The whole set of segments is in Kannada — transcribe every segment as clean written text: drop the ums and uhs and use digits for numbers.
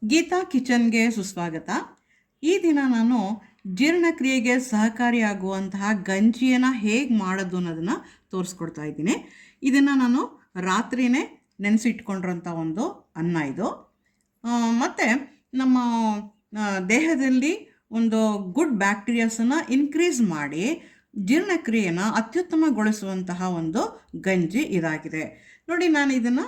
ಗೀತಾ ಕಿಚನ್ಗೆ ಸುಸ್ವಾಗತ. ಈ ದಿನ ನಾನು ಜೀರ್ಣಕ್ರಿಯೆಗೆ ಸಹಕಾರಿಯಾಗುವಂತಹ ಗಂಜಿಯನ್ನು ಹೇಗೆ ಮಾಡೋದು ಅನ್ನೋದನ್ನು ತೋರಿಸ್ಕೊಡ್ತಾ ಇದ್ದೀನಿ. ಇದನ್ನು ನಾನು ರಾತ್ರಿಯೇ ನೆನೆಸಿಟ್ಕೊಂಡಿರೋಂಥ ಒಂದು ಅನ್ನ ಇದು. ಮತ್ತು ನಮ್ಮ ದೇಹದಲ್ಲಿ ಒಂದು ಗುಡ್ ಬ್ಯಾಕ್ಟೀರಿಯಾಸನ್ನು ಇನ್ಕ್ರೀಸ್ ಮಾಡಿ ಜೀರ್ಣಕ್ರಿಯೆಯನ್ನು ಅತ್ಯುತ್ತಮಗೊಳಿಸುವಂತಹ ಒಂದು ಗಂಜಿ ಇದಾಗಿದೆ. ನೋಡಿ, ನಾನು ಇದನ್ನು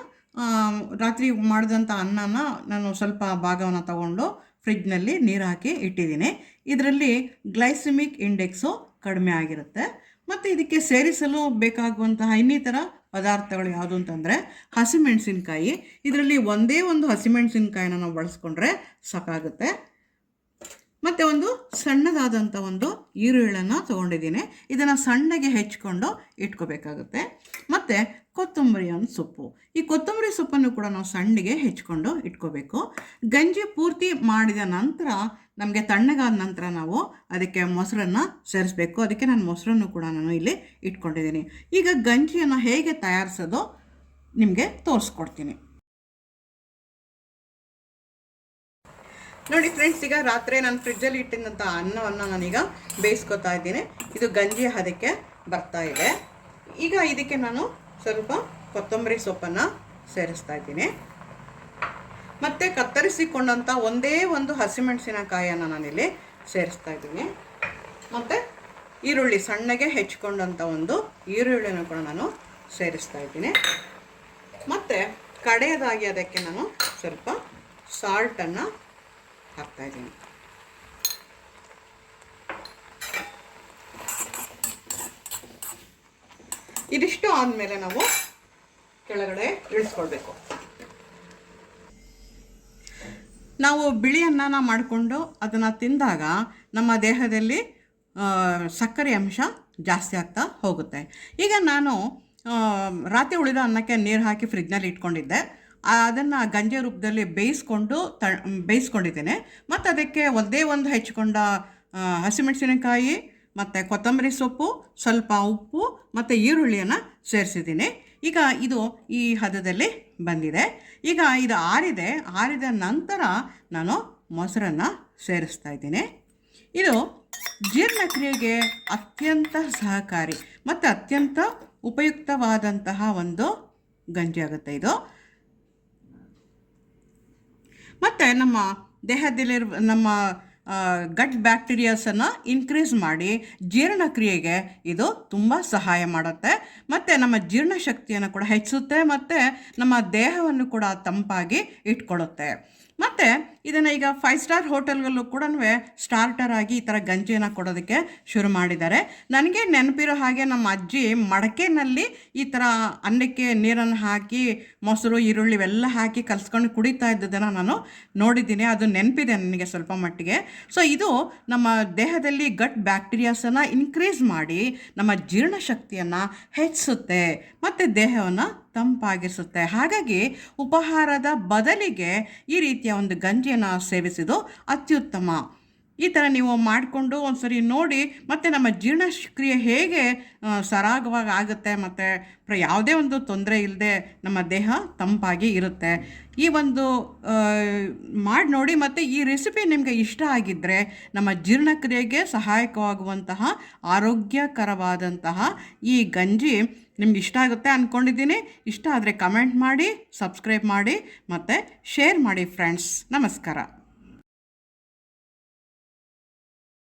ರಾತ್ರಿ ಮಾಡಿದಂಥ ಅನ್ನನ ನಾನು ಸ್ವಲ್ಪ ಭಾಗವನ್ನು ತಗೊಂಡು ಫ್ರಿಡ್ಜ್ನಲ್ಲಿ ನೀರು ಹಾಕಿ ಇಟ್ಟಿದ್ದೀನಿ. ಇದರಲ್ಲಿ ಗ್ಲೈಸೆಮಿಕ್ ಇಂಡೆಕ್ಸು ಕಡಿಮೆ ಆಗಿರುತ್ತೆ. ಮತ್ತು ಇದಕ್ಕೆ ಸೇರಿಸಲು ಬೇಕಾಗುವಂತಹ ಇನ್ನಿತರ ಪದಾರ್ಥಗಳು ಯಾವುದು ಅಂತಂದರೆ ಹಸಿಮೆಣಸಿನ್ಕಾಯಿ. ಇದರಲ್ಲಿ ಒಂದೇ ಒಂದು ಹಸಿಮೆಣಸಿನ್ಕಾಯಿನ ನಾವು ಬಳಸ್ಕೊಂಡ್ರೆ ಸಾಕಾಗುತ್ತೆ. ಮತ್ತು ಒಂದು ಸಣ್ಣದಾದಂಥ ಒಂದು ಈರುಳ್ಳಿಯನ್ನು ತೊಗೊಂಡಿದ್ದೀನಿ. ಇದನ್ನು ಸಣ್ಣಗೆ ಹೆಚ್ಕೊಂಡು ಇಟ್ಕೋಬೇಕಾಗುತ್ತೆ. ಮತ್ತು ಕೊತ್ತಂಬರಿ ಒಂದು ಸೊಪ್ಪು. ಈ ಕೊತ್ತಂಬರಿ ಸೊಪ್ಪನ್ನು ಕೂಡ ನಾವು ಸಣ್ಣಗೆ ಹೆಚ್ಕೊಂಡು ಇಟ್ಕೋಬೇಕು. ಗಂಜಿ ಪೂರ್ತಿ ಮಾಡಿದ ನಂತರ ನಮಗೆ ತಣ್ಣಗಾದ ನಂತರ ನಾವು ಅದಕ್ಕೆ ಮೊಸರನ್ನು ಸೇರಿಸ್ಬೇಕು. ಅದಕ್ಕೆ ನಾನು ಮೊಸರನ್ನು ಕೂಡ ನಾನು ಇಲ್ಲಿ ಇಟ್ಕೊಂಡಿದ್ದೀನಿ. ಈಗ ಗಂಜಿಯನ್ನು ಹೇಗೆ ತಯಾರಿಸೋದು ನಿಮಗೆ ತೋರಿಸ್ಕೊಡ್ತೀನಿ. ನೋಡಿ ಫ್ರೆಂಡ್ಸ್, ಈಗ ರಾತ್ರಿ ನಾನು ಫ್ರಿಡ್ಜಲ್ಲಿ ಇಟ್ಟಿದ್ದಂಥ ಅನ್ನವನ್ನು ನಾನೀಗ ಬೇಯಿಸ್ಕೊತಾ ಇದ್ದೀನಿ. ಇದು ಗಂಜಿ ಹದಕ್ಕೆ ಬರ್ತಾ ಇದೆ. ಈಗ ಇದಕ್ಕೆ ನಾನು ಸ್ವಲ್ಪ ಕೊತ್ತಂಬರಿ ಸೊಪ್ಪನ್ನು ಸೇರಿಸ್ತಾ ಇದ್ದೀನಿ. ಮತ್ತು ಕತ್ತರಿಸಿಕೊಂಡಂಥ ಒಂದೇ ಒಂದು ಹಸಿಮೆಣಸಿನಕಾಯಿಯನ್ನು ನಾನಿಲ್ಲಿ ಸೇರಿಸ್ತಾ ಇದ್ದೀನಿ. ಮತ್ತು ಈರುಳ್ಳಿ ಸಣ್ಣಗೆ ಹೆಚ್ಕೊಂಡಂಥ ಒಂದು ಈರುಳ್ಳಿಯನ್ನು ಕೂಡ ನಾನು ಸೇರಿಸ್ತಾ ಇದ್ದೀನಿ. ಮತ್ತು ಕಡೆಯದಾಗಿ ಅದಕ್ಕೆ ನಾನು ಸ್ವಲ್ಪ ಸಾಲ್ಟನ್ನು ಹಾಕ್ತಾ ಇದ್ದೀನಿ. ಇದಿಷ್ಟು ಆದಮೇಲೆ ನಾವು ಕೆಳಗಡೆ ಇಳಿಸ್ಕೊಳ್ಬೇಕು. ನಾವು ಬಿಳಿ ಅನ್ನನ ಮಾಡಿಕೊಂಡು ಅದನ್ನು ತಿಂದಾಗ ನಮ್ಮ ದೇಹದಲ್ಲಿ ಸಕ್ಕರೆ ಅಂಶ ಜಾಸ್ತಿ ಆಗ್ತಾ ಹೋಗುತ್ತೆ. ಈಗ ನಾನು ರಾತ್ರಿ ಉಳಿದ ಅನ್ನಕ್ಕೆ ನೀರು ಹಾಕಿ ಫ್ರಿಡ್ಜ್ನಲ್ಲಿ ಇಟ್ಕೊಂಡಿದ್ದೆ. ಅದನ್ನು ಗಂಜಿ ರೂಪದಲ್ಲಿ ಬೇಯಿಸ್ಕೊಂಡಿದ್ದೇನೆ. ಮತ್ತು ಅದಕ್ಕೆ ಒಂದೇ ಒಂದು ಹೆಚ್ಕೊಂಡ ಹಸಿಮೆಣಸಿನಕಾಯಿ ಮತ್ತು ಕೊತ್ತಂಬರಿ ಸೊಪ್ಪು, ಸ್ವಲ್ಪ ಉಪ್ಪು ಮತ್ತು ಈರುಳ್ಳಿಯನ್ನು ಸೇರಿಸಿದ್ದೀನಿ. ಈಗ ಇದು ಈ ಹದದಲ್ಲಿ ಬಂದಿದೆ. ಈಗ ಇದು ಆರಿದ ನಂತರ ನಾನು ಮೊಸರನ್ನು ಸೇರಿಸ್ತಾ ಇದ್ದೀನಿ. ಇದು ಜೀರ್ಣಕ್ರಿಯೆಗೆ ಅತ್ಯಂತ ಸಹಕಾರಿ ಮತ್ತು ಅತ್ಯಂತ ಉಪಯುಕ್ತವಾದಂತಹ ಒಂದು ಗಂಜಿ ಆಗುತ್ತೆ ಇದು. ಮತ್ತು ನಮ್ಮ ದೇಹದಲ್ಲಿರುವ ನಮ್ಮ ಗಟ್ ಬ್ಯಾಕ್ಟೀರಿಯಾಸನ್ನು ಇನ್ಕ್ರೀಸ್ ಮಾಡಿ ಜೀರ್ಣಕ್ರಿಯೆಗೆ ಇದು ತುಂಬ ಸಹಾಯ ಮಾಡುತ್ತೆ. ಮತ್ತು ನಮ್ಮ ಜೀರ್ಣಶಕ್ತಿಯನ್ನು ಕೂಡ ಹೆಚ್ಚಿಸುತ್ತೆ ಮತ್ತು ನಮ್ಮ ದೇಹವನ್ನು ಕೂಡ ತಂಪಾಗಿ ಇಟ್ಕೊಳ್ಳುತ್ತೆ. ಮತ್ತು ಇದನ್ನು ಈಗ 5 ಸ್ಟಾರ್ ಹೋಟೆಲ್ಗಳಲ್ಲೂ ಕೂಡ ಸ್ಟಾರ್ಟರ್ ಆಗಿ ಈ ಥರ ಗಂಜಿಯನ್ನು ಕೊಡೋದಕ್ಕೆ ಶುರು ಮಾಡಿದ್ದಾರೆ. ನನಗೆ ನೆನಪಿರೋ ಹಾಗೆ ನಮ್ಮ ಅಜ್ಜಿ ಮಡಕೆನಲ್ಲಿ ಈ ಥರ ಅನ್ನಕ್ಕೆ ನೀರನ್ನು ಹಾಕಿ ಮೊಸರು, ಈರುಳ್ಳಿ ಇವೆಲ್ಲ ಹಾಕಿ ಕಲಿಸ್ಕೊಂಡು ಕುಡಿತಾ ಇದ್ದದನ್ನು ನಾನು ನೋಡಿದ್ದೀನಿ. ಅದು ನೆನಪಿದೆ ನನಗೆ ಸ್ವಲ್ಪ ಮಟ್ಟಿಗೆ. ಸೊ ಇದು ನಮ್ಮ ದೇಹದಲ್ಲಿ ಗಟ್ ಬ್ಯಾಕ್ಟೀರಿಯಾಸನ್ನು ಇನ್ಕ್ರೀಸ್ ಮಾಡಿ ನಮ್ಮ ಜೀರ್ಣಶಕ್ತಿಯನ್ನು ಹೆಚ್ಚಿಸುತ್ತೆ ಮತ್ತು ದೇಹವನ್ನು ತಂಪಾಗಿಸುತ್ತೆ. ಹಾಗಾಗಿ ಉಪಹಾರದ ಬದಲಿಗೆ ಈ ರೀತಿಯ ಒಂದು ಗಂಜಿಯನ್ನು ಸೇವಿಸಿದ್ದು ಅತ್ಯುತ್ತಮ. ಈ ಥರ ನೀವು ಮಾಡಿಕೊಂಡು ಒಂದು ಸರಿ ನೋಡಿ. ಮತ್ತು ನಮ್ಮ ಜೀರ್ಣಕ್ರಿಯೆ ಹೇಗೆ ಸರಾಗವಾಗಿ ಆಗುತ್ತೆ ಮತ್ತು ಯಾವುದೇ ಒಂದು ತೊಂದರೆ ಇಲ್ಲದೆ ನಮ್ಮ ದೇಹ ತಂಪಾಗಿ ಇರುತ್ತೆ. ಈ ಒಂದು ಮಾಡಿ ನೋಡಿ. ಮತ್ತು ಈ ರೆಸಿಪಿ ನಿಮಗೆ ಇಷ್ಟ ಆಗಿದ್ದರೆ ನಮ್ಮ ಜೀರ್ಣಕ್ರಿಯೆಗೆ ಸಹಾಯಕವಾಗುವಂತಹ ಆರೋಗ್ಯಕರವಾದಂತಹ ಈ ಗಂಜಿ ನಿಮ್ಗೆ ಇಷ್ಟ ಆಗುತ್ತೆ ಅಂದ್ಕೊಂಡಿದ್ದೀನಿ. ಇಷ್ಟ ಆದರೆ ಕಮೆಂಟ್ ಮಾಡಿ, ಸಬ್ಸ್ಕ್ರೈಬ್ ಮಾಡಿ ಮತ್ತು ಶೇರ್ ಮಾಡಿ ಫ್ರೆಂಡ್ಸ್. ನಮಸ್ಕಾರ.